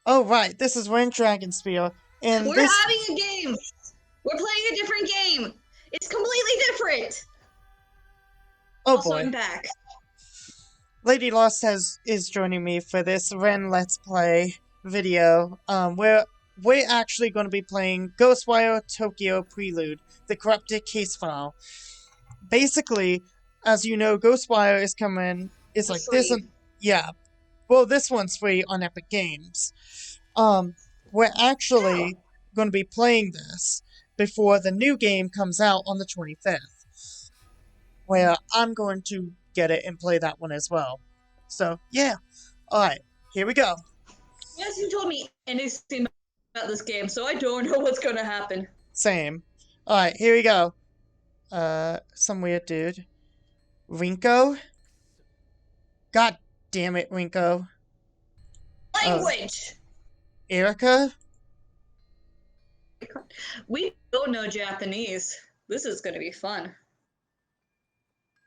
Oh, right, this is Ren Dragonspear, and We're this... having a game. We're playing a different game. It's completely different. Oh Also, boy. I'm back. Lady Lost is joining me for this Ren Let's Play video. We're actually going to be playing Ghostwire Tokyo Prelude, the corrupted case file. Basically, as you know, Ghostwire is coming. It's like this, Free. and yeah. Well, this one's free on Epic Games. We're actually going to be playing this before the new game comes out on the 25th, where I'm going to get it and play that one as well. So, yeah. Alright, here we go. Yes, you told me anything about this game, so I don't know what's going to happen. Same. Alright, here we go. Some weird dude. Rinko? God damn it, Rinko. Language! Erica? We don't know Japanese. This is going to be fun.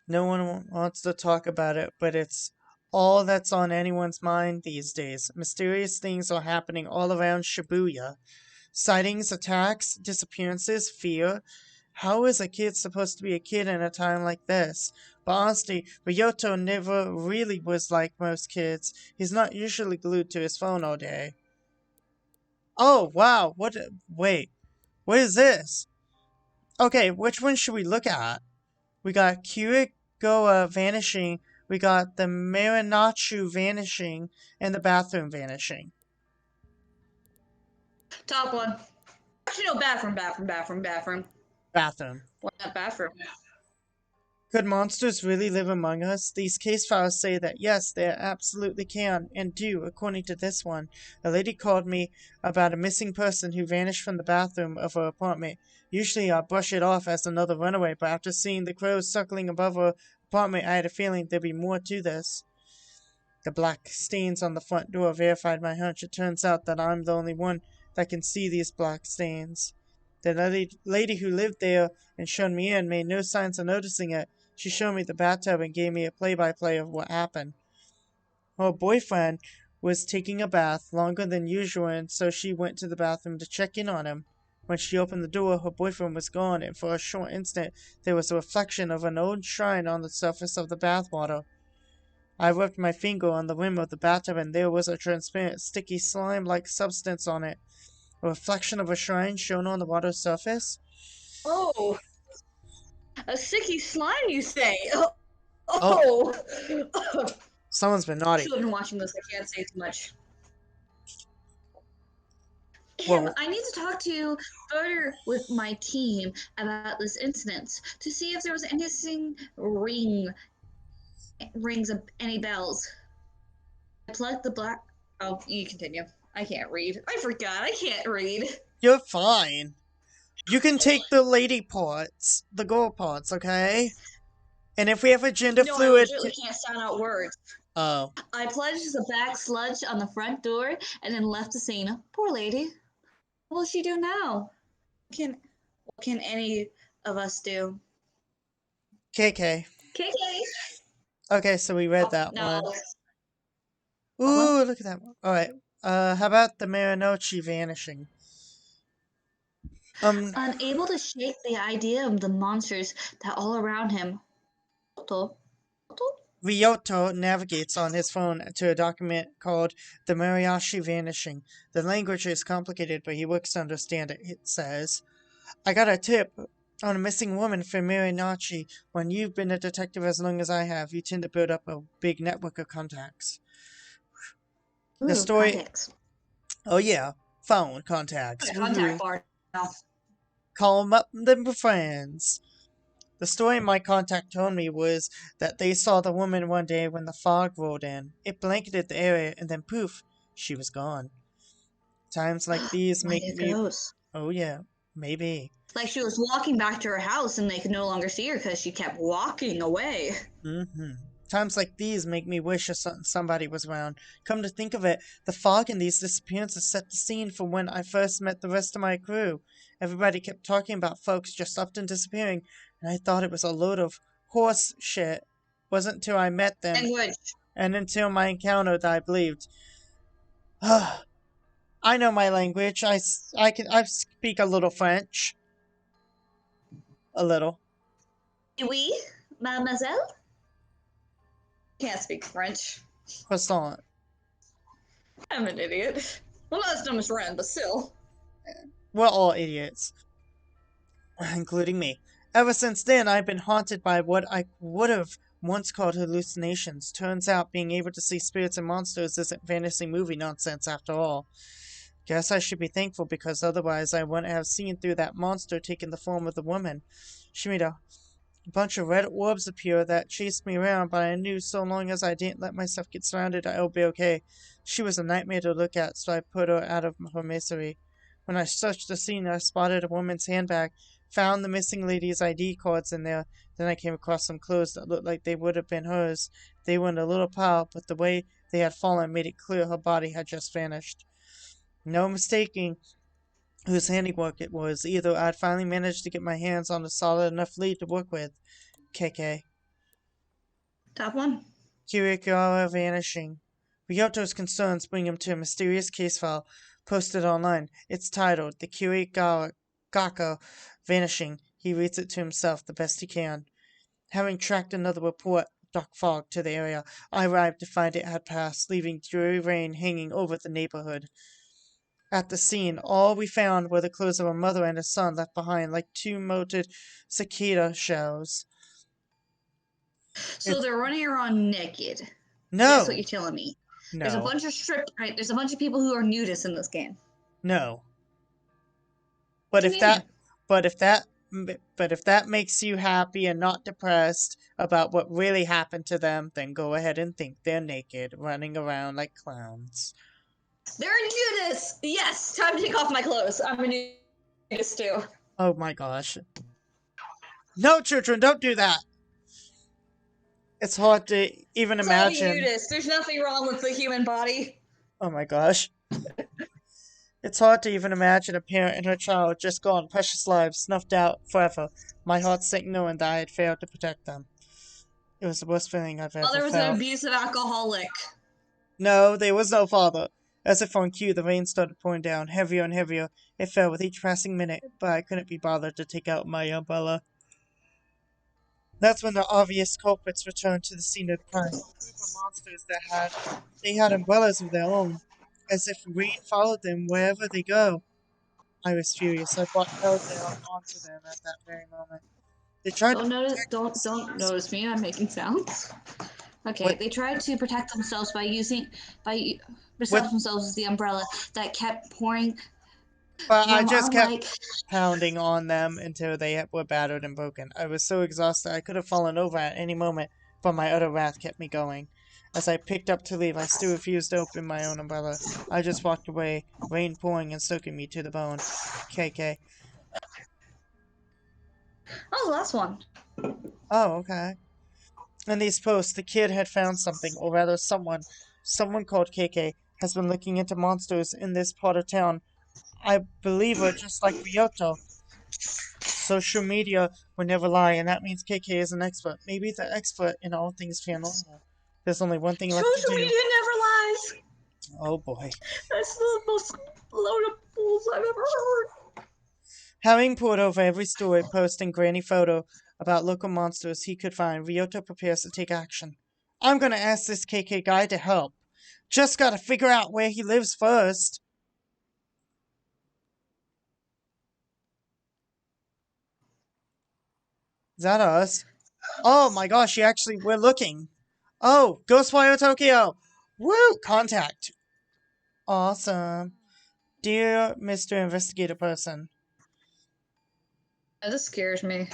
No one wants to talk about it, but it's all that's on anyone's mind these days. Mysterious things are happening all around Shibuya. Sightings, attacks, disappearances, fear. How is a kid supposed to be a kid in a time like this? But honestly, Ryoto never really was like most kids. He's not usually glued to his phone all day. Oh, wow, wait, what is this? Okay, which one should we look at? We got Kurigoa vanishing, we got the Marinachu vanishing, and the bathroom vanishing. Top one. Actually, no, bathroom. Bathroom. Why not bathroom? Could monsters really live among us? These case files say that yes, they absolutely can, and do, according to this one. A lady called me about a missing person who vanished from the bathroom of her apartment. Usually I brush it off as another runaway, but after seeing the crows circling above her apartment, I had a feeling there'd be more to this. The black stains on the front door verified my hunch. It turns out that I'm the only one that can see these black stains. The lady who lived there and showed me in made no signs of noticing it. She showed me the bathtub and gave me a play-by-play of what happened. Her boyfriend was taking a bath longer than usual, and so she went to the bathroom to check in on him. When she opened the door, her boyfriend was gone, and for a short instant there was a reflection of an old shrine on the surface of the bathwater. I rubbed my finger on the rim of the bathtub, and there was a transparent, sticky, slime-like substance on it. A reflection of a shrine shown on the water's surface? Oh, a sticky slime, you say? Oh. Oh. Someone's been naughty. I've been watching this. I can't say too much. Whoa. I need to talk to you further with my team about this incident to see if there was anything rings of any bells. I plugged the black. Oh, you continue. I can't read. I forgot. I can't read. You're fine. You can take the lady parts, the girl parts, okay? And if we have a gender fluid... I literally can't sound out words. Oh. I pledged the back sludge on the front door and then left the scene. Poor lady. What will she do now? What can any of us do? KK. KK. Okay, so we read that no. one. Ooh, look at that one. Alright. How about the Marinochi vanishing? Unable to shake the idea of the monsters that all around him. Ryoto navigates on his phone to a document called The Mariachi Vanishing. The language is complicated, but he works to understand it. It says, I got a tip on a missing woman from Marinachi. When you've been a detective as long as I have, you tend to build up a big network of contacts. Ooh, the story... contacts. Oh yeah, phone contacts. Contact bar now. Call them up, them friends. The story my contact told me was that they saw the woman one day when the fog rolled in. It blanketed the area, and then poof, she was gone. Times like these make me... Oh yeah, maybe. Like she was walking back to her house and they could no longer see her because she kept walking away. Mm-hmm. Times like these make me wish somebody was around. Come to think of it, the fog in these disappearances set the scene for when I first met the rest of my crew. Everybody kept talking about folks just up and disappearing, and I thought it was a load of horse shit. Wasn't until I met them, and until my encounter that I believed. I know my language. I speak a little French. A little. Oui, mademoiselle? Can't speak French. Croissant. I'm an idiot. Well, not as dumb as Ren, but still. We're all idiots. Including me. Ever since then, I've been haunted by what I would have once called hallucinations. Turns out being able to see spirits and monsters isn't fantasy movie nonsense after all. Guess I should be thankful because otherwise I wouldn't have seen through that monster taking the form of the woman. She made a bunch of red orbs appear that chased me around, but I knew so long as I didn't let myself get surrounded, I would be okay. She was a nightmare to look at, so I put her out of her misery. When I searched the scene, I spotted a woman's handbag, found the missing lady's ID cards in there. Then I came across some clothes that looked like they would have been hers. They were in a little pile, but the way they had fallen made it clear her body had just vanished. No mistaking whose handiwork it was. Either I'd finally managed to get my hands on a solid enough lead to work with. KK. Top one. Kirikawa vanishing. Ryoto's concerns bring him to a mysterious case file posted online. It's titled The Kirikawa Gakko Vanishing. He reads it to himself the best he can. Having tracked another report, dark fog, to the area, I arrived to find it had passed, leaving dreary rain hanging over the neighborhood. At the scene, all we found were the clothes of a mother and a son left behind like two molted cicada shells. So It's they're running around naked. That's what no, you're telling me. There's a no, bunch of right? There's a bunch of people who are nudists in this game. no. What But do you if mean? that, but if that, but if that makes you happy and not depressed about what really happened to them, then go ahead and think they're naked, running around like clowns. They're nudists! Yes! Time to take off my clothes. I'm a nudist too. Oh my gosh. No, children, don't do that. It's hard to even Let's all be imagine. nudists. There's nothing wrong with the human body. Oh my gosh. It's hard to even imagine a parent and her child just gone, precious lives snuffed out forever. My heart sank knowing that I had failed to protect them. It was the worst feeling I've ever Father was an felt. abusive alcoholic. No, there was no father. As if on cue, the rain started pouring down, heavier and heavier. It fell with each passing minute, but I couldn't be bothered to take out my umbrella. That's when the obvious culprits returned to the scene of the crime. A group of monsters they had umbrellas of their own, as if rain followed them wherever they go. I was furious. I brought hell down onto them at that very moment. They tried to Don't notice. protect Don't themselves. notice me. I'm making sounds. Okay, With they tried to protect themselves by with themselves with the umbrella that kept pouring but I them just on kept like. pounding on them until they were battered and broken. I was so exhausted I could have fallen over at any moment, but my utter wrath kept me going. As I picked up to leave, I still refused to open my own umbrella. I just walked away, rain pouring and soaking me to the bone. KK. Oh, the last one. Oh, okay. In these posts, the kid had found something, or rather someone called KK, has been looking into monsters in this part of town. I believe her just like Ryoto. Social media would never lie, and that means KK is an expert. Maybe the expert in all things paranormal. There's only one thing left to Social do. media never lies. Oh boy. That's the most load of fools I've ever heard. Having pored over every story, post, and granny photo about local monsters he could find, Ryoto prepares to take action. I'm gonna ask this KK guy to help. Just gotta figure out where he lives first. Is that us? Oh my gosh, we're looking. Oh, Ghostwire Tokyo! Woo! Contact. Awesome. Dear Mr. Investigator Person. This scares me.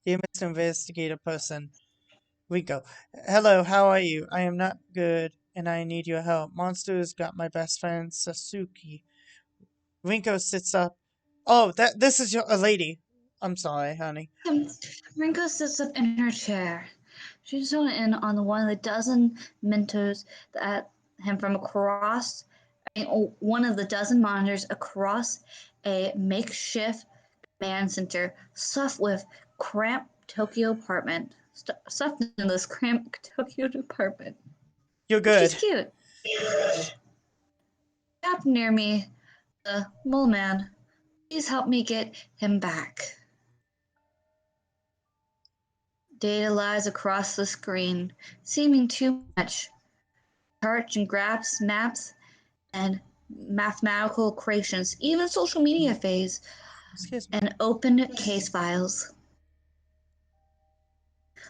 Dear Mr. Investigator Person. Rico. Hello, how are you? I am not good, and I need your help. Monsters got my best friend, Sasuke. Rinko sits up. Oh, this is a lady. I'm sorry, honey. Rinko sits up in her chair. She's zoned in on the one of the dozen mentors that him from across, one of the dozen monitors across a makeshift command center stuffed with cramped Tokyo apartment. Stuffed in this cramped Tokyo apartment. You're Oh, she's good. cute. Stop near me, the mole man. Please help me get him back. Data lies across the screen, seeming too much. Charts and graphs, maps, and mathematical equations, even social media phase, Excuse me. and open case files.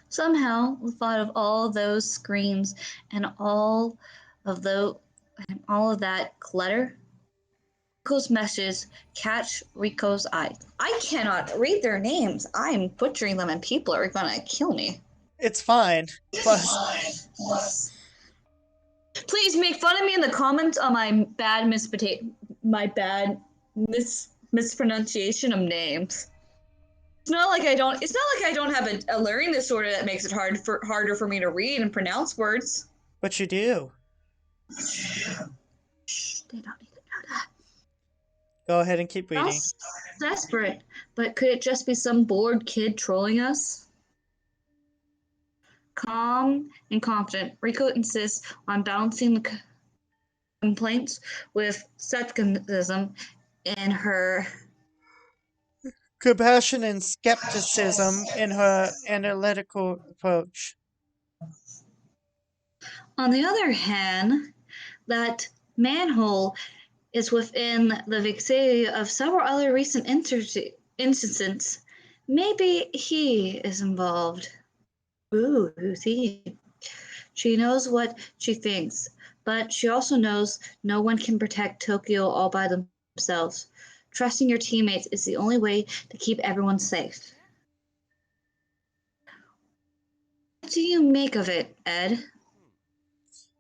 Somehow, the thought of all those screens and all of that clutter, Rico's messages catch Rico's eye. I cannot read their names. I'm butchering them, and people are gonna kill me. It's fine, but Please make fun of me in the comments on mispronunciation of names. It's not like I don't have a learning disorder that makes it harder for me to read and pronounce words. you do. Shh, they don't need to know that. Go ahead and keep reading. That's desperate, but could it just be some bored kid trolling us? Calm and confident, Rico insists on balancing the complaints with skepticism in her. Compassion and skepticism in her analytical approach. On the other hand, that manhole is within the vicinity of several other recent instances. Maybe he is involved. Ooh, who's he? She knows what she thinks, but she also knows no one can protect Tokyo all by themselves. Trusting your teammates is the only way to keep everyone safe. What do you make of it, Ed?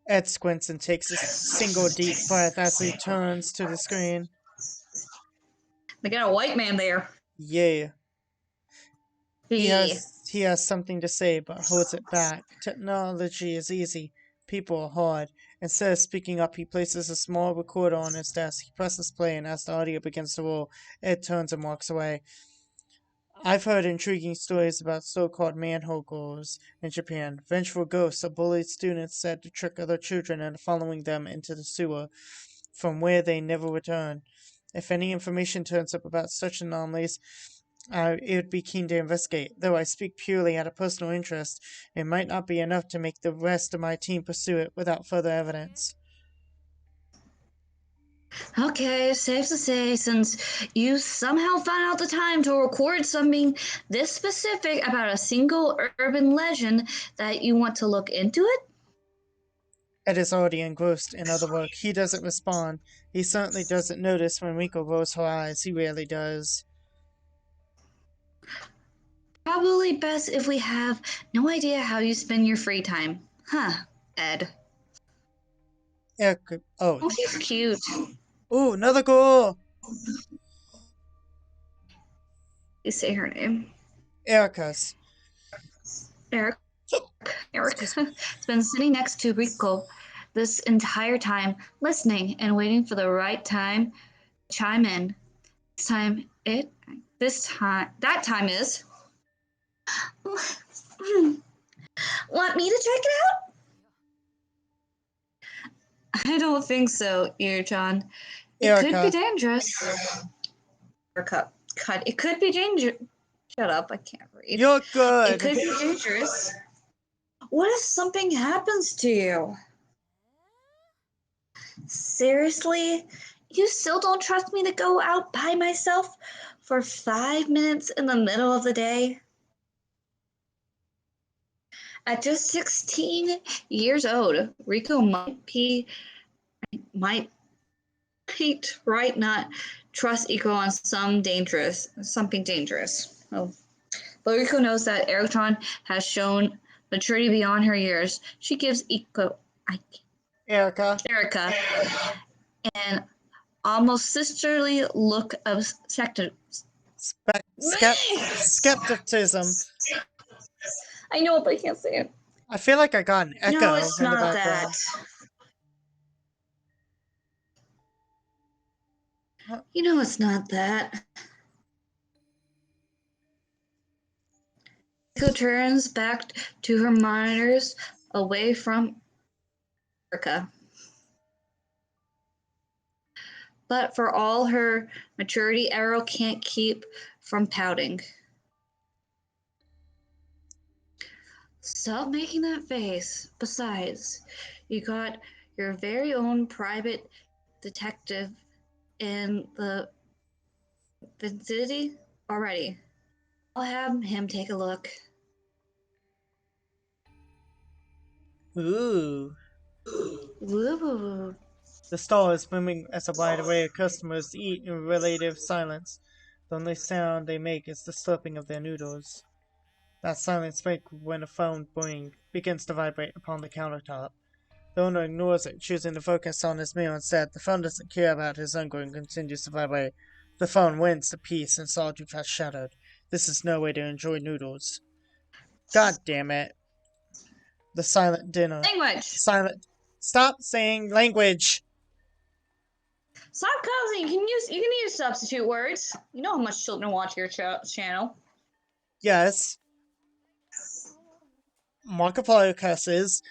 Ed squints and takes a single deep breath as he turns to the screen. They got a white man there. Yeah. Yeah. He has something to say, but holds it back. Technology is easy. People are hard. Instead of speaking up, he places a small recorder on his desk. He presses play, and as the audio begins to roll, Ed turns and walks away. I've heard intriguing stories about so-called manhole girls in Japan. Vengeful ghosts of bullied students said to trick other children into following them into the sewer, from where they never return. If any information turns up about such anomalies, it would be keen to investigate. Though I speak purely out of personal interest, it might not be enough to make the rest of my team pursue it without further evidence. Okay, safe to say, since you somehow found out the time to record something this specific about a single urban legend, that you want to look into it? Ed is already engrossed in other work. He doesn't respond. He certainly doesn't notice when Rico rolls her eyes. He rarely does. Probably best if we have no idea how you spend your free time. Huh, Ed. Erica. Oh. Oh, she's cute. Ooh, another goal! You say her name. Erica's. Eric. Eric Excuse me. has been sitting next to Rico this entire time, listening and waiting for the right time to chime in. That time is. Want me to check it out? I don't think so, Earjohn. It could be Erica. dangerous. Cut. It could be dangerous. Shut up, I can't read. You're It good. could be dangerous. What if something happens to you? Seriously? You still don't trust me to go out by myself for 5 minutes in the middle of the day? At just 16 years old, Rico might right not trust Eco on something dangerous. Oh. But Rico knows that Electron has shown maturity beyond her years. She gives Erica. Erica an almost sisterly look of Skepticism. I know, but I can't say it. I feel like I got an echo No, it's in the not that. background. Huh? You know, it's not that. Rico turns back to her monitors away from America. But for all her maturity, Arrow can't keep from pouting. Stop making that face. Besides, you got your very own private detective in the vicinity already. I'll have him take a look. Ooh. Woo. The stall is booming as a wide array of customers eat in relative silence. The only sound they make is the slurping of their noodles. That silence breaks when a phone boing begins to vibrate upon the countertop. The owner ignores it, choosing to focus on his meal instead. The phone doesn't care about his hunger and continues to vibrate. The phone wins the peace and solitude has shattered. This is no way to enjoy noodles. God damn it. The silent dinner. Language. Silent. Stop saying language! Stop cussing. You can use substitute words. You know how much children watch your channel. Yes. Markiplier cusses,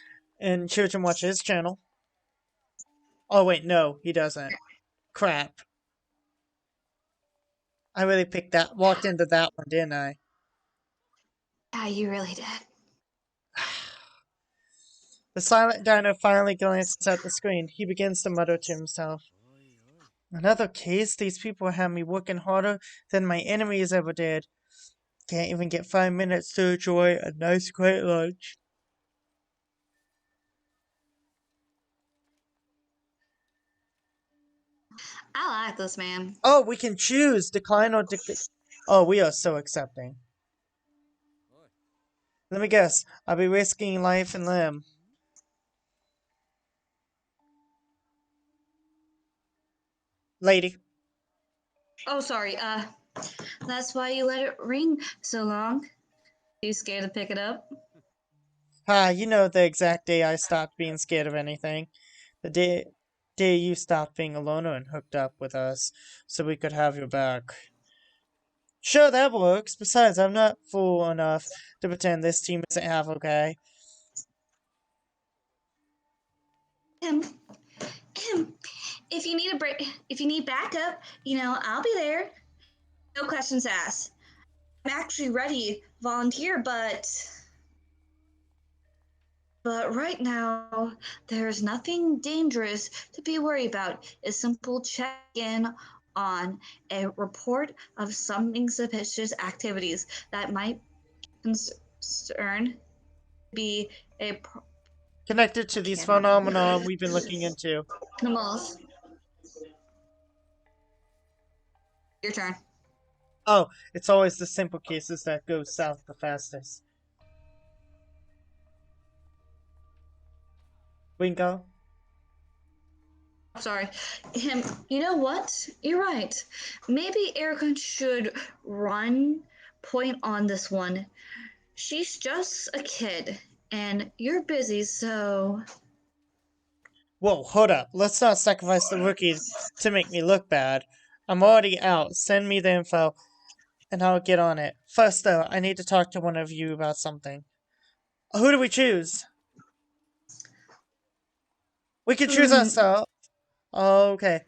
and children watch his channel. Oh wait, no, he doesn't. Crap. I really walked into that one, didn't I? Yeah, you really did. The silent diner finally glances at the screen. He begins to mutter to himself. Another case? These people have me working harder than my enemies ever did. Can't even get 5 minutes to enjoy a nice quiet lunch. I like this man. Oh, we can choose decline or Oh, we are so accepting. Let me guess. I'll be risking life and limb. Lady. Oh, sorry. That's why you let it ring so long. Too scared to pick it up? Ah, you know the exact day I stopped being scared of anything. The day you stopped being a loner and hooked up with us so we could have your back. Sure, that works. Besides, I'm not fool enough to pretend this team isn't half okay. Him. Him. If you need a break, if you need backup, I'll be there. No questions asked. I'm actually ready to volunteer, but right now there's nothing dangerous to be worried about. A simple check-in on a report of something suspicious activities that might concern be a Connected to these camera. phenomena we've been looking into. Animals. Your turn. Oh, it's always the simple cases that go south the fastest. Winko? Sorry. Him. You know what? You're right. Maybe Erica should run point on this one. She's just a kid, and you're busy, so. Whoa, hold up. Let's not sacrifice the rookie to make me look bad. I'm already out. Send me the info, and I'll get on it. First, though, I need to talk to one of you about something. Who do we choose? We can choose Hmm. ourselves. Okay.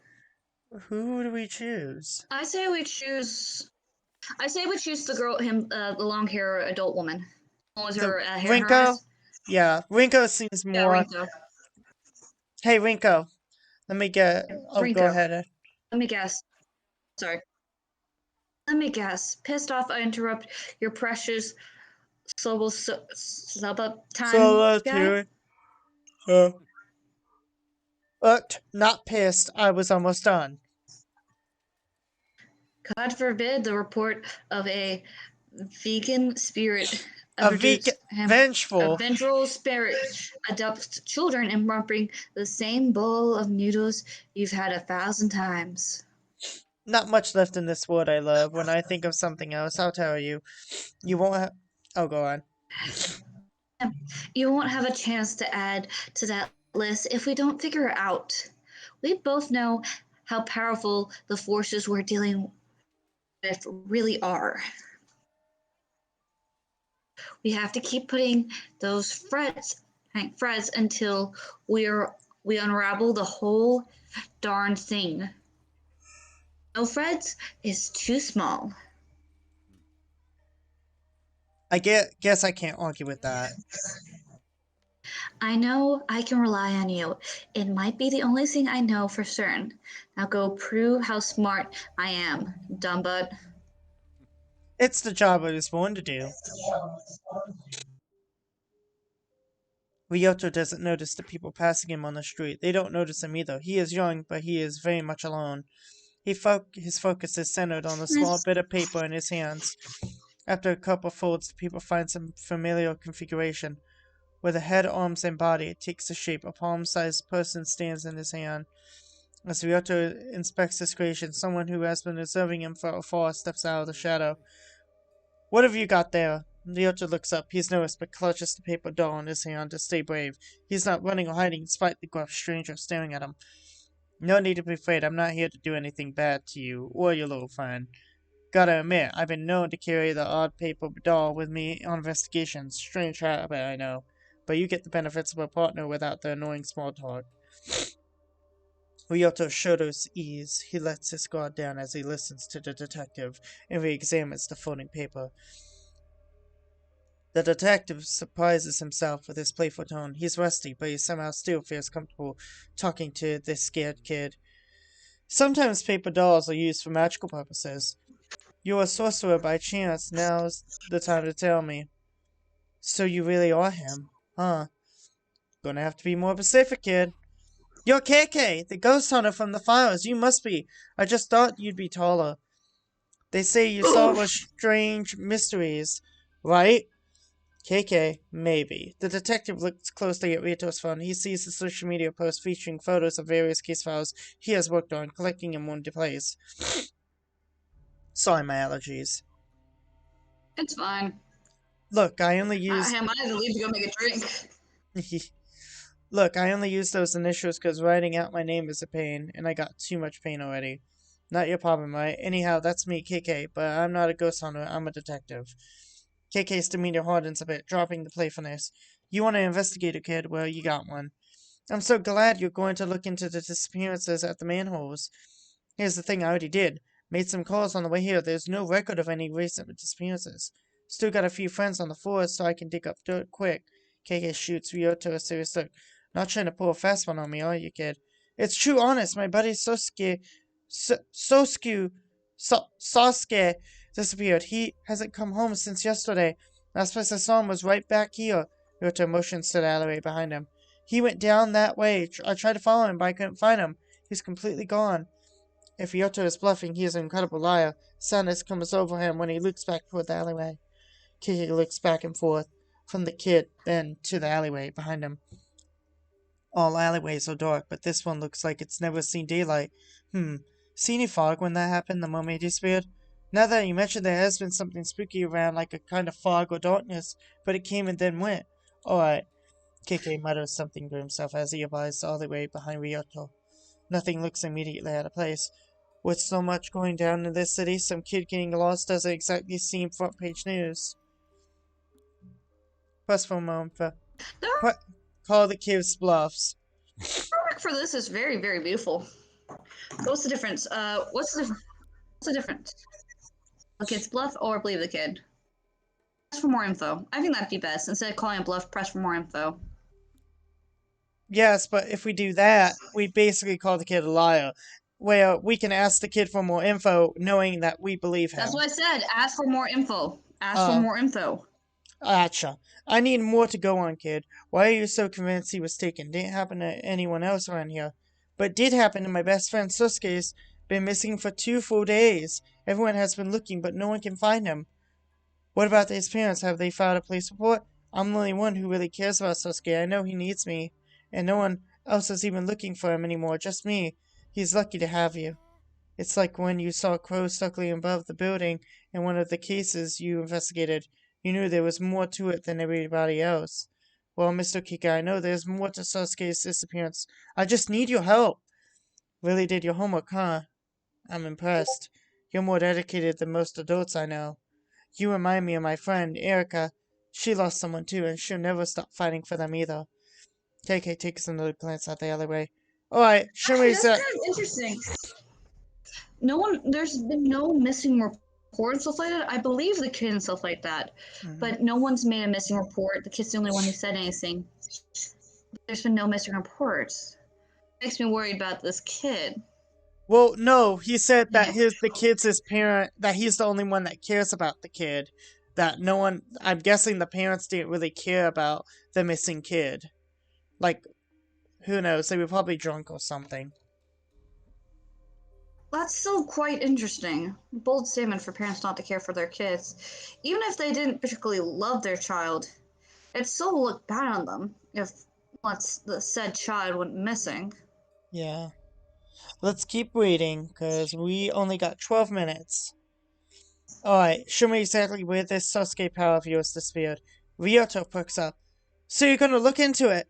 Who do we choose? I say we choose. I say we choose the girl, the long hair adult woman. What was The her hair in her Rinko? eyes? Yeah, Rinko seems Yeah, more. Rinko. Hey, Rinko. Let me get. Oh, go Rinko. ahead. Let me guess. Sorry. Let me guess. Pissed off I interrupt your precious sub up time guy? Solitude. Not pissed. I was almost done. God forbid the report of a vegan spirit A abducts him. A vengeful. vengeful spirit adopts children and bring the same bowl of noodles you've had 1,000 times. Not much left in this world I love. When I think of something else, I'll tell you. You won't have. Oh, go on. You won't have a chance to add to that list if we don't figure it out. We both know how powerful the forces we're dealing with really are. We have to keep putting those frets until we're we unravel the whole darn thing. No, Fred's is too small. I guess I can't argue with that. I know I can rely on you. It might be the only thing I know for certain. Now go prove how smart I am, dumbbutt. It's the job I was born to do. Ryoto doesn't notice the people passing him on the street. They don't notice him either. He is young, but he is very much alone. His focus is centered on the small bit of paper in his hands. After a couple folds, the paper finds some familiar configuration. With a head, arms, and body, it takes the shape. A palm-sized person stands in his hand. As Ryoto inspects this creation, someone who has been observing him from afar steps out of the shadow. What have you got there? Ryoto looks up. He's nervous, but clutches the paper doll in his hand to stay brave. He's not running or hiding despite the gruff stranger staring at him. No need to be afraid. I'm not here to do anything bad to you or your little friend. Gotta admit, I've been known to carry the odd paper doll with me on investigations. Strange habit, I know. But you get the benefits of a partner without the annoying small talk. Ryoto shows ease. He lets his guard down as he listens to the detective and re-examines the folding paper. The detective surprises himself with his playful tone. He's rusty, but he somehow still feels comfortable talking to this scared kid. Sometimes paper dolls are used for magical purposes. You're a sorcerer by chance. Now's the time to tell me. So you really are him, huh? Gonna have to be more specific, kid. You're KK, the ghost hunter from the files. You must be. I just thought you'd be taller. They say you solve a strange mysteries, right? KK, maybe. The detective looks closely at Rito's phone. He sees the social media post featuring photos of various case files he has worked on, collecting in one place. Sorry, my allergies. It's fine. Look, I only used. I might have to leave to go make a drink. Look, I only used those initials because writing out my name is a pain, and I got too much pain already. Not your problem, right? Anyhow, that's me, KK, but I'm not a ghost hunter, I'm a detective. KK's demeanor hardens a bit, dropping the playfulness. You want to investigate a kid? Well, you got one. I'm so glad you're going to look into the disappearances at the manholes. Here's the thing, I already did. Made some calls on the way here. There's no record of any recent disappearances. Still got a few friends on the force, so I can dig up dirt quick. KK shoots Ryoto a serious look. Not trying to pull a fast one on me, are you, kid? It's true, honest. My buddy Sasuke disappeared. He hasn't come home since yesterday. Last place I saw him was right back here. Ryoto motions to the alleyway behind him. He went down that way. I tried to follow him, but I couldn't find him. He's completely gone. If Ryoto is bluffing, he is an incredible liar. Sadness comes over him when he looks back toward the alleyway. Kiki looks back and forth, from the kid, then to the alleyway behind him. All alleyways are dark, but this one looks like it's never seen daylight. See any fog when that happened, the mermaid disappeared? Now that you mention, there has been something spooky around, like a kind of fog or darkness, but it came and then went. Alright. KK mutters something to himself as he abides the alleyway behind Ryoto. Nothing looks immediately out of place. With so much going down in this city, some kid getting lost doesn't exactly seem front page news. Press for a moment. Call the cave's bluffs. Artwork for this is very, very beautiful. What's the difference? What's the difference? The kid's bluff or believe the kid? Press for more info. I think that'd be best. Instead of calling a bluff, press for more info. Yes, but if we do that, we basically call the kid a liar. Where we can ask the kid for more info, knowing that we believe him. That's what I said. Ask for more info. Ask for more info. Gotcha. I need more to go on, kid. Why are you so convinced he was taken? Didn't happen to anyone else around here. But did happen to my best friend Susuke's. Been missing for 2 full days. Everyone has been looking, but no one can find him. What about his parents? Have they filed a police report? I'm the only one who really cares about Sasuke. I know he needs me. And no one else is even looking for him anymore. Just me. He's lucky to have you. It's like when you saw crows circling above the building in one of the cases you investigated. You knew there was more to it than everybody else. Well, Mr. Kika, I know there's more to Sasuke's disappearance. I just need your help. Really did your homework, huh? I'm impressed. You're more dedicated than most adults I know. You remind me of my friend, Erica. She lost someone too, and she'll never stop fighting for them either. KK takes another glance at the alleyway. Alright, show me Actually, that's that. kind of interesting. There's been no missing report and stuff like that. I believe the kid and stuff like that, Mhm. but no one's made a missing report. The kid's the only one who said anything. There's been no missing reports. Makes me worried about this kid. Well, no, he said that Yeah. the kid's his parent, that he's the only one that cares about the kid. That no one, I'm guessing the parents didn't really care about the missing kid. Like, who knows, they were probably drunk or something. That's still quite interesting. Bold statement for parents not to care for their kids. Even if they didn't particularly love their child, it still look bad on them if the said child went missing. Yeah. Let's keep reading, because we only got 12 minutes. Alright, show me exactly where this Sasuke power of yours disappeared. Ryoto perks up. So you're gonna look into it?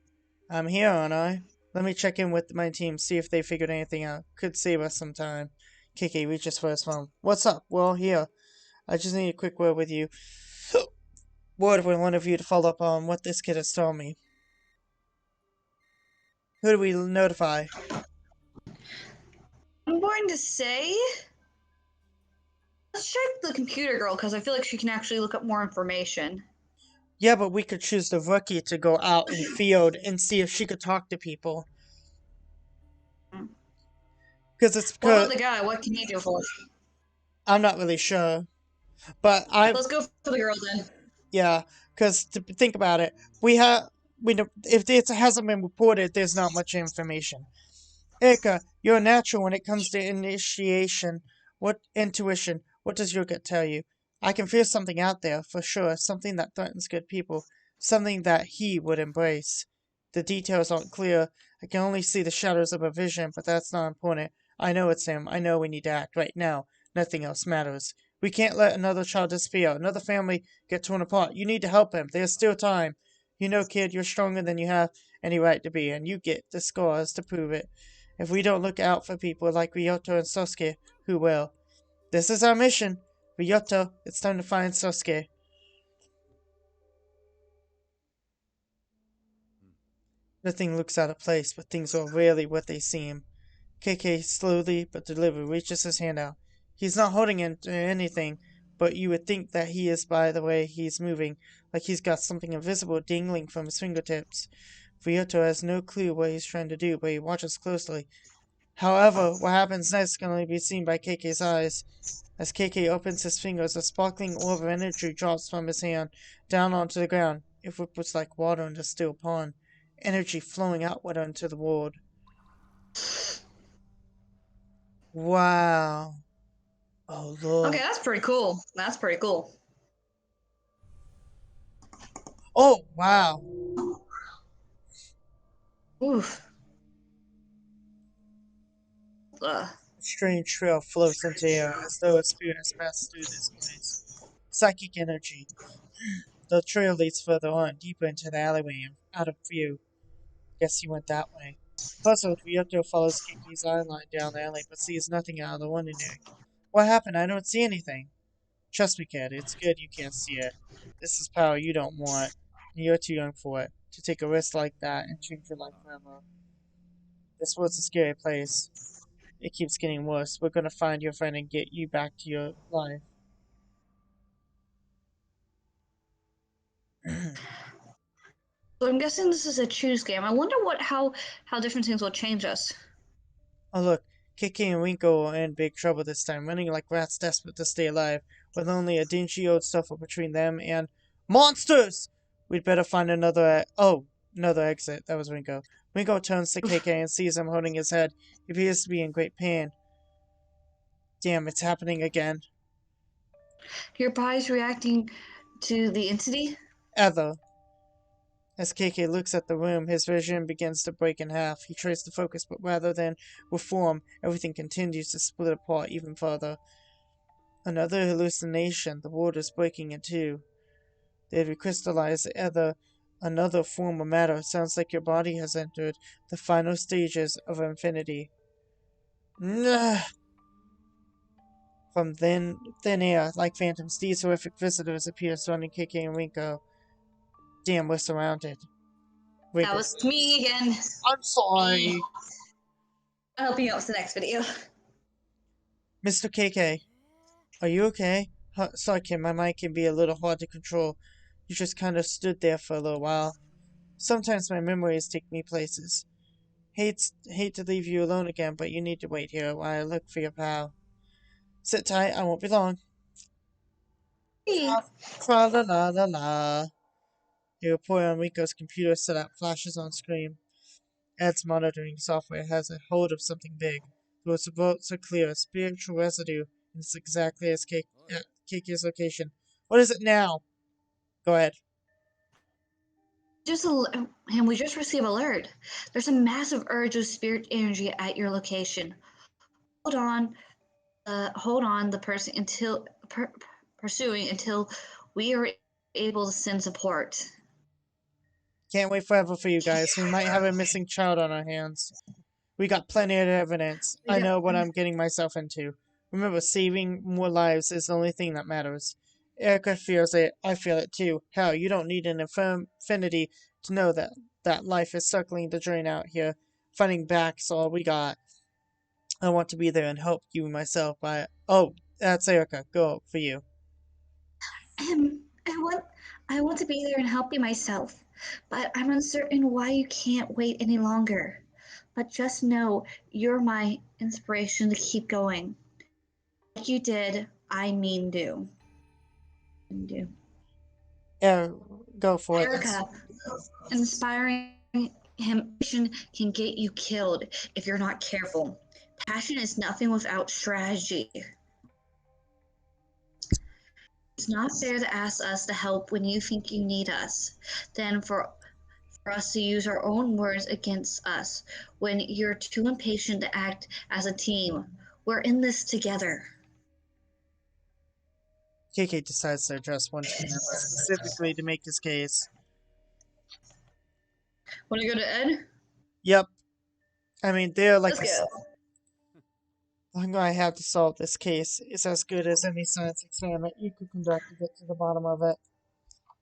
I'm here, aren't I? Let me check in with my team, see if they figured anything out. Could save us some time. Kiki reaches for his phone. What's up? Well, here. I just need a quick word with you. Word with one of you to follow up on what this kid has told me. Who do we notify? I'm going to say, let's check the computer girl because I feel like she can actually look up more information. Yeah, but we could choose the rookie to go out in field and see if she could talk to people. Because it's What because about the guy? What can he do for us? I'm not really sure. But Let's go for the girl then. yeah, because to think about it, we know if it hasn't been reported, there's not much information. Ika, you're a natural when it comes to initiation. What intuition? What does your gut tell you? I can feel something out there, for sure, something that threatens good people, something that he would embrace. The details aren't clear. I can only see the shadows of a vision, but that's not important. I know it's him. I know we need to act right now. Nothing else matters. We can't let another child disappear, another family get torn apart. You need to help him. There's still time. You know, kid, you're stronger than you have any right to be, and you get the scars to prove it. If we don't look out for people like Ryoto and Sasuke, who will? This is our mission. Ryoto, it's time to find Sasuke. Nothing looks out of place, but things are rarely what they seem. KK slowly but deliberately reaches his hand out. He's not holding into anything, but you would think that he is by the way he's moving, like he's got something invisible dangling from his fingertips. Ryoto has no clue what he's trying to do, but he watches closely. However, what happens next can only be seen by KK's eyes. As KK opens his fingers, a sparkling orb of energy drops from his hand down onto the ground. It ripples like water in a still pond, energy flowing outward onto the world. Wow. Oh, Okay, look. that's pretty cool. That's pretty cool. Oh, wow. Oof. A strange trail floats into the air as though a spirit has passed through this place. Psychic energy. The trail leads further on, deeper into the alleyway and out of view. Guess he went that way. Puzzled, Ryoko follows Kiki's eye line down the alley, but sees nothing out of the ordinary. What happened? I don't see anything. Trust me, kid, it's good you can't see it. This is power you don't want, and you're too young for it. To take a risk like that and change your life forever. This world's a scary place. It keeps getting worse. We're gonna find your friend and get you back to your life. So I'm guessing this is a choose game. I wonder how different things will change us. Oh look, Kiki and Rinko are in big trouble this time, running like rats desperate to stay alive, with only a dingy old sofa between them and monsters! We'd better find another exit. That was Rinko. Rinko turns to KK and sees him holding his head. He appears to be in great pain. Damn, it's happening again. Your body's reacting to the entity. Ever. As KK looks at the room, his vision begins to break in half. He tries to focus, but rather than reform, everything continues to split apart even further. Another hallucination. The world is breaking in two. They had recrystallized another form of matter. It sounds like your body has entered the final stages of infinity. From thin air, like phantoms, these horrific visitors appear surrounding KK and Rinko. Damn, we're surrounded. That Wrinkles. was me again. I'm Me. sorry. I'll help you out with the next video. Mr. KK, are you okay? Sorry, kid, my mind can be a little hard to control. You just kind of stood there for a little while. Sometimes my memories take me places. Hate to leave you alone again, but you need to wait here while I look for your pal. Sit tight, I won't be long. Hey. Tra la la la la. The report on Rico's computer set up flashes on screen. Ed's monitoring software has a hold of something big. The results are clear. Spiritual residue. And it's exactly as Keki's location. What is it now? Go ahead. And we just received alert. There's a massive urge of spirit energy at your location. Hold on, hold on, the person pursuing until we are able to send support. Can't wait forever for you guys. We might have a missing child on our hands. We got plenty of evidence. We I don't. know what I'm getting myself into. Remember, saving more lives is the only thing that matters. Erica feels it. I feel it too. Hell, you don't need an infinity to know that life is suckling the drain out here. Fighting back's all we got. I want to be there and help you myself. Oh, that's Erica. Go for you. Um, I want, I want to be there and help you myself, but I'm uncertain why you can't wait any longer. But just know you're my inspiration to keep going. Like you did, I mean do. Yeah, go for it. Erica, inspiring him can get you killed if you're not careful. Passion is nothing without strategy. It's not fair to ask us to help when you think you need us. Then for us to use our own words against us when you're too impatient to act as a team. We're in this together. KK decides to address one team member specifically to make his case. Want to go to Ed? Yep. I mean, they're like Let's go. I'm going to have to solve this case. It's as good as any science experiment you could conduct to get to the bottom of it.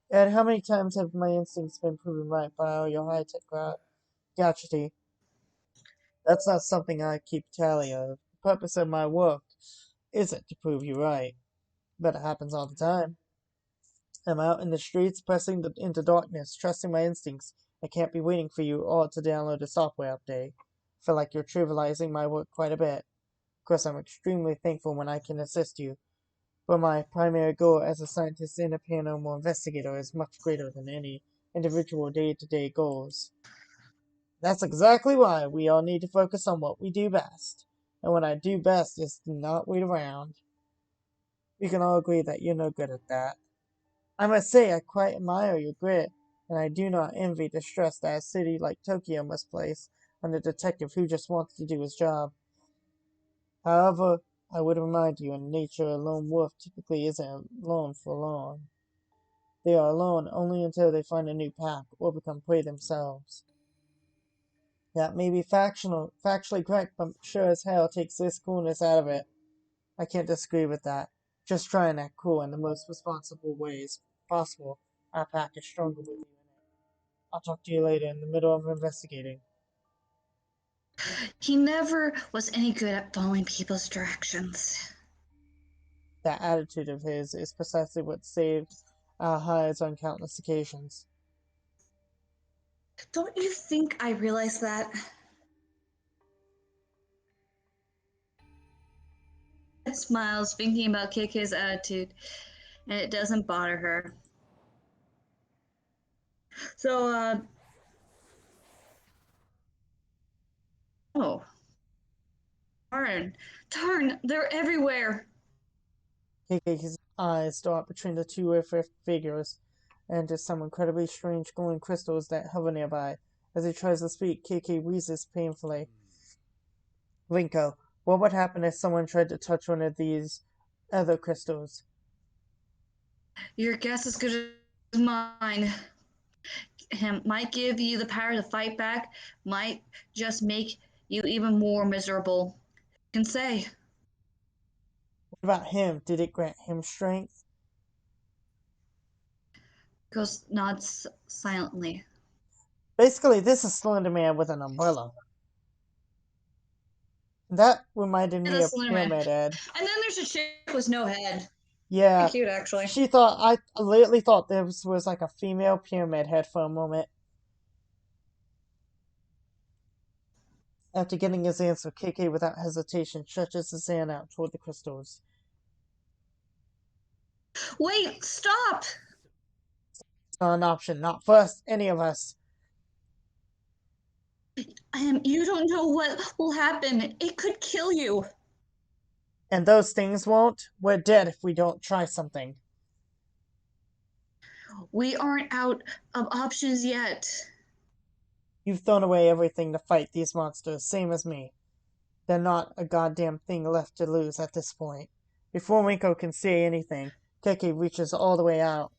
And how many times have my instincts been proven right by all your high-tech gadgetry? That's not something I keep tally of. The purpose of my work isn't to prove you right, but it happens all the time. I'm out in the streets, pressing into darkness, trusting my instincts. I can't be waiting for you all to download a software update. I feel like you're trivializing my work quite a bit. Of course, I'm extremely thankful when I can assist you, but my primary goal as a scientist and a paranormal investigator is much greater than any individual day-to-day goals. That's exactly why we all need to focus on what we do best. And what I do best is to not wait around. We can all agree that you're no good at that. I must say I quite admire your grit, and I do not envy the stress that a city like Tokyo must place on a detective who just wants to do his job. However, I would remind you, in nature a lone wolf typically isn't alone for long. They are alone only until they find a new pack or become prey themselves. That may be factually correct, but sure as hell takes this coolness out of it. I can't disagree with that. Just try and act cool in the most responsible ways possible. Our pack is stronger with you in it. I'll talk to you later in the middle of investigating. He never was any good at following people's directions. That attitude of his is precisely what saved our hides on countless occasions. Don't you think I realize that? Ed smiles, thinking about KK's attitude, and it doesn't bother her. So, oh, darn, they're everywhere. KK's eyes dart between the two figures and to some incredibly strange glowing crystals that hover nearby. As he tries to speak, KK wheezes painfully. Rinko, what would happen if someone tried to touch one of these other crystals? Your guess is good as mine. Him might give you the power to fight back, might just make you even more miserable. Who can say? What about him? Did it grant him strength? Ghost nods silently. Basically, this is Slender Man with an umbrella. That reminded me The of Slender Man. Pyramid Head. And then there's a chick with no head. Yeah, Pretty cute, actually. I lately thought this was like a female Pyramid Head for a moment. After getting his answer, KK without hesitation stretches his hand out toward the crystals. Wait, stop! It's not an option, not for us, any of us. You don't know what will happen. It could kill you. And those things won't. We're dead if we don't try something. We aren't out of options yet. You've thrown away everything to fight these monsters, same as me. They're not a goddamn thing left to lose at this point. Before Rinko can say anything, KK reaches all the way out.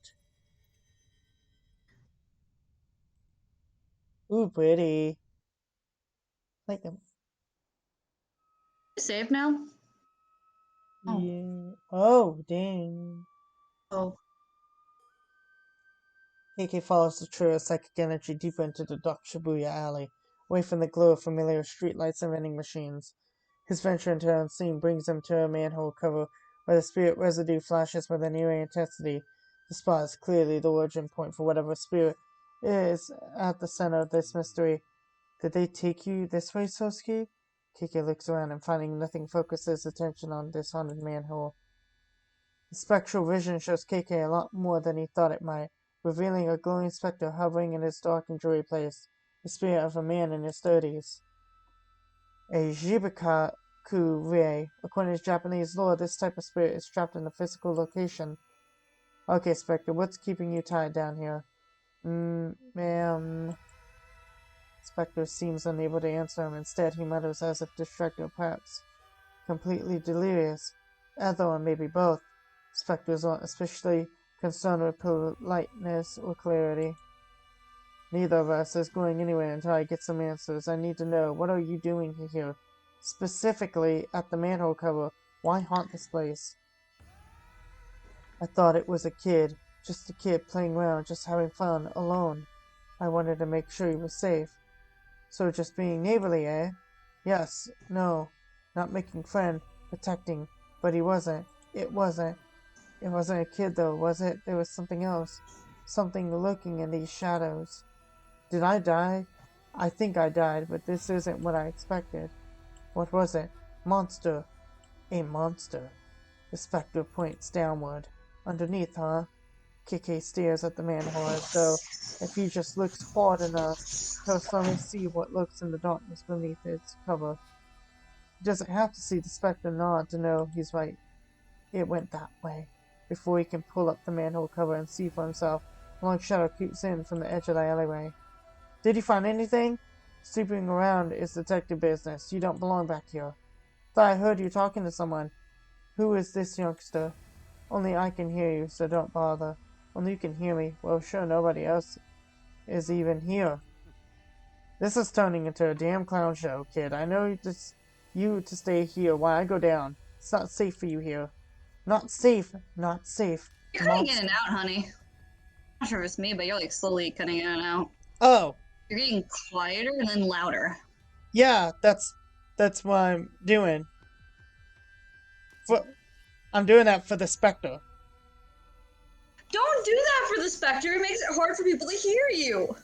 Ooh, pretty. Like them. Save now? Oh. Yeah. Oh, dang. Oh. KK follows the trail of psychic energy deeper into the dark Shibuya alley, away from the glow of familiar streetlights and vending machines. His venture into the unseen brings him to a manhole cover where the spirit residue flashes with an eerie intensity. The spot is clearly the origin point for whatever spirit is at the center of this mystery. Did they take you this way, Sosuke? KK looks around and finding nothing focuses attention on this haunted manhole. The spectral vision shows KK a lot more than he thought it might, revealing a glowing specter hovering in his dark and dreary place, the spirit of a man in his 30s. A Jibikaku-rei. According to Japanese lore, this type of spirit is trapped in a physical location. Okay, Spectre, what's keeping you tied down here? Ma'am. Spectre seems unable to answer him. Instead, he mutters as if distracted or perhaps completely delirious. Either or maybe both. Spectres aren't especially concerned with politeness or clarity. Neither of us is going anywhere until I get some answers. I need to know, what are you doing here? Specifically, at the manhole cover. Why haunt this place? I thought it was a kid. Just a kid playing around, just having fun, alone. I wanted to make sure he was safe. So just being neighborly, eh? Yes, no. Not making friend, protecting. But he wasn't. It wasn't. It wasn't a kid though, was it? There was something else. Something lurking in these shadows. Did I die? I think I died, but this isn't what I expected. What was it? Monster. A monster. The specter points downward. Underneath, huh? KK stares at the manhole as though, if he just looks hard enough, he'll suddenly see what lurks in the darkness beneath its cover. He doesn't have to see the specter nod to know he's right. It went that way. Before he can pull up the manhole cover and see for himself, a long shadow creeps in from the edge of the alleyway. Did you find anything? Sleeping around is detective business. You don't belong back here. Thought I heard you talking to someone. Who is this youngster? Only I can hear you, so don't bother. Only you can hear me. Well, sure, nobody else is even here. This is turning into a damn clown show, kid. I know you to stay here while I go down. It's not safe for you here. Not safe. Not safe. You're cutting in and out, honey. I'm not sure if it's me, but you're like slowly cutting in and out. Oh, You're getting quieter and then louder. yeah, that's what I'm doing. I'm doing that for the specter. Don't do that for the specter. It makes it hard for people to hear you.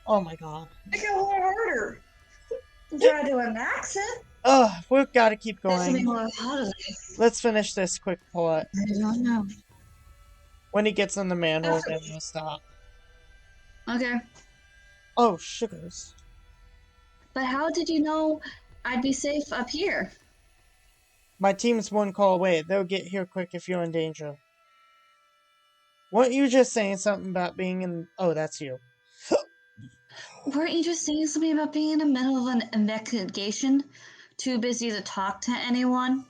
Oh my god. Make it a little harder. Try to do an accent. Oh, we've got to keep That's something going. a little harder. Let's finish this quick part. I don't know. When he gets in the manhole, then we'll stop. Okay. Oh, sugars. But how did you know I'd be safe up here? My team's one call away. They'll get here quick if you're in danger. Weren't you just saying something about being in... Oh, that's you. Weren't you just saying something about being in the middle of an investigation? Too busy to talk to anyone?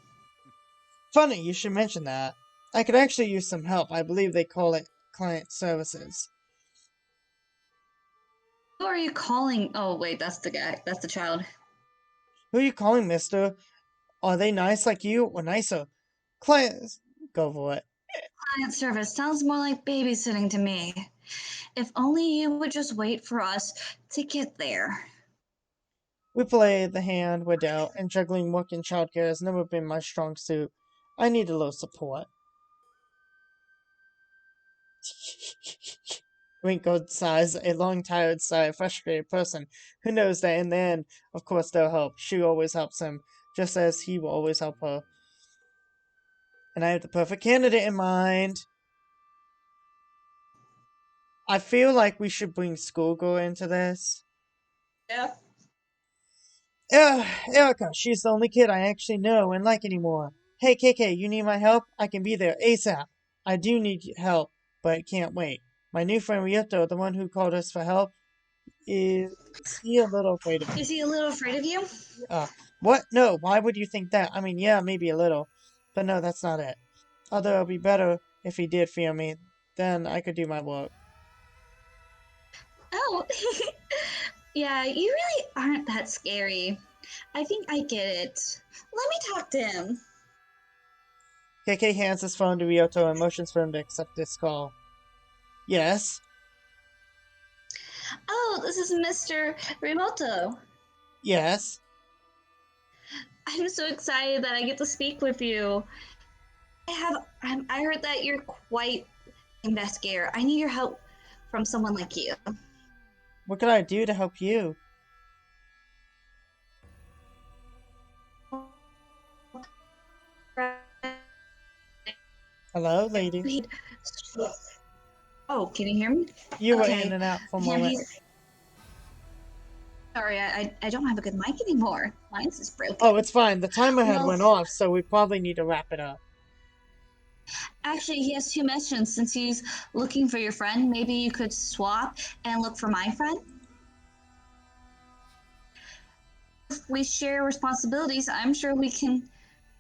Funny, you should mention that. I could actually use some help. I believe they call it client services. Who are you calling? Oh, wait, that's the guy. That's the child. Who are you calling, mister? Are they nice like you or nicer? Clients... Go for it. Client service sounds more like babysitting to me. If only you would just wait for us to get there. We play the hand we're dealt, and juggling work and childcare has never been my strong suit. I need a little support. Wrinkled sighs, a long tired sigh, a frustrated person who knows that in the end, of course, they'll help. She always helps him, just as he will always help her. And I have the perfect candidate in mind. I feel like we should bring Schoolgirl into this. Yeah. Erica, she's the only kid I actually know and like anymore. Hey, KK, you need my help? I can be there ASAP. I do need help, but it can't wait. My new friend Ryuto, the one who called us for help, is he a little afraid of me? Is he a little afraid of you? Uh, what? No, why would you think that? I mean, yeah, maybe a little. But no, that's not it. Although it would be better if he did fear me, then I could do my work. Oh, yeah, you really aren't that scary. I think I get it. Let me talk to him. KK hands his phone to Ryuto and motions for him to accept this call. Yes? Oh, this is Mr. Rimoto. Yes? I'm so excited that I get to speak with you. I heard that you're quite an investigator. I need your help from someone like you. What could I do to help you? Hello, lady. Oh, can you hear me? You were in Okay. and out for a Him, moment. he's sorry. I don't have a good mic anymore. Mine's is Oh, broken. it's fine. The timer had Well, went off, so we probably need to wrap it up. actually, he has two missions. Since he's looking for your friend, maybe you could swap and look for my friend. If we share responsibilities, I'm sure we can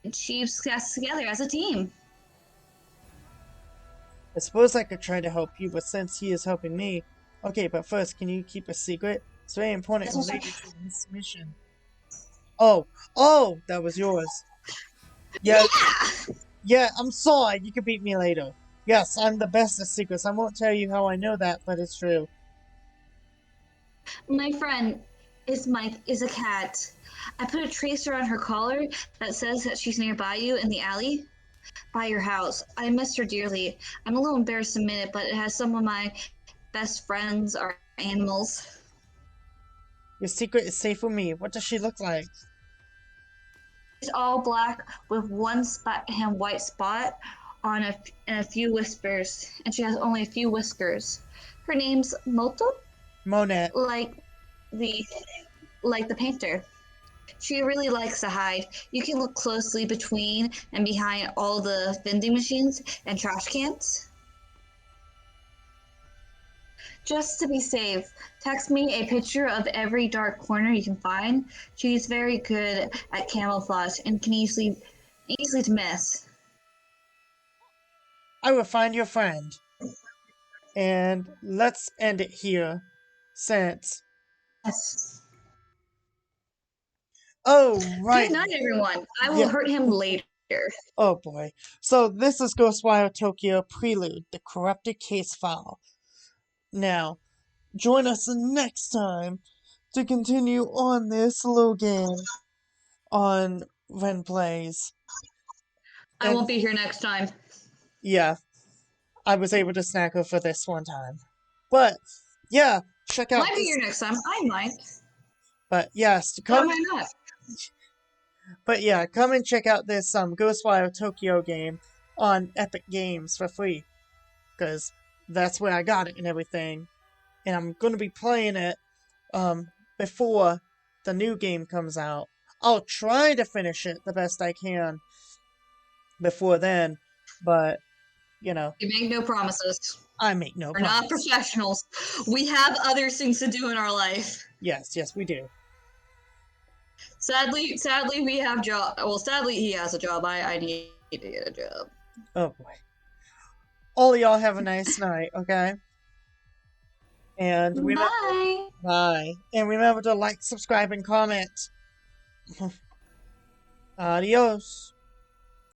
achieve success together as a team. I suppose I could try to help you, but since he is helping me... Okay, but first, can you keep a secret? It's very important and related to this mission. Oh, that was yours. Yeah, Yeah! yeah, I'm sorry. You can beat me later. Yes, I'm the best at secrets. I won't tell you how I know that, but it's true. My friend is a cat. I put a tracer on her collar that says that she's nearby you in the alley by your house. I miss her dearly. I'm a little embarrassed to admit it, but it has some of my best friends are animals. Your secret is safe with me. What does she look like? She's all black with one spot and white spot on and a few whiskers, and she has only a few whiskers. Her name's Moto, Monet. like the like the painter. She really likes to hide. You can look closely between and behind all the vending machines and trash cans. Just to be safe, text me a picture of every dark corner you can find. She's very good at camouflage and can easily to miss. I will find your friend. And let's end it here, since... Yes. Oh, Good right. night, everyone. I will Yeah. hurt him later. Oh boy. So this is Ghostwire Tokyo Prelude, the corrupted case file. Now, join us next time to continue on this little game on Ren Plays. I And won't be here next time. yeah, I was able to snag her for this one time. But yeah, check out Might be this. here next time. I might. But yes, Why come. might not? But yeah, come and check out this Ghostwire Tokyo game on Epic Games for free, because that's where I got it and everything. And I'm gonna be playing it before the new game comes out. I'll try to finish it the best I can before then, but you know, We make no promises. I make no We're not promise. professionals. We have other things to do in our life. Yes, we do. Sadly, we have job. Well, sadly, he has a job. I need to get a job. Oh boy. All of y'all have a nice night, okay? And remember, Bye. bye. And remember to like, subscribe, and comment. Adios.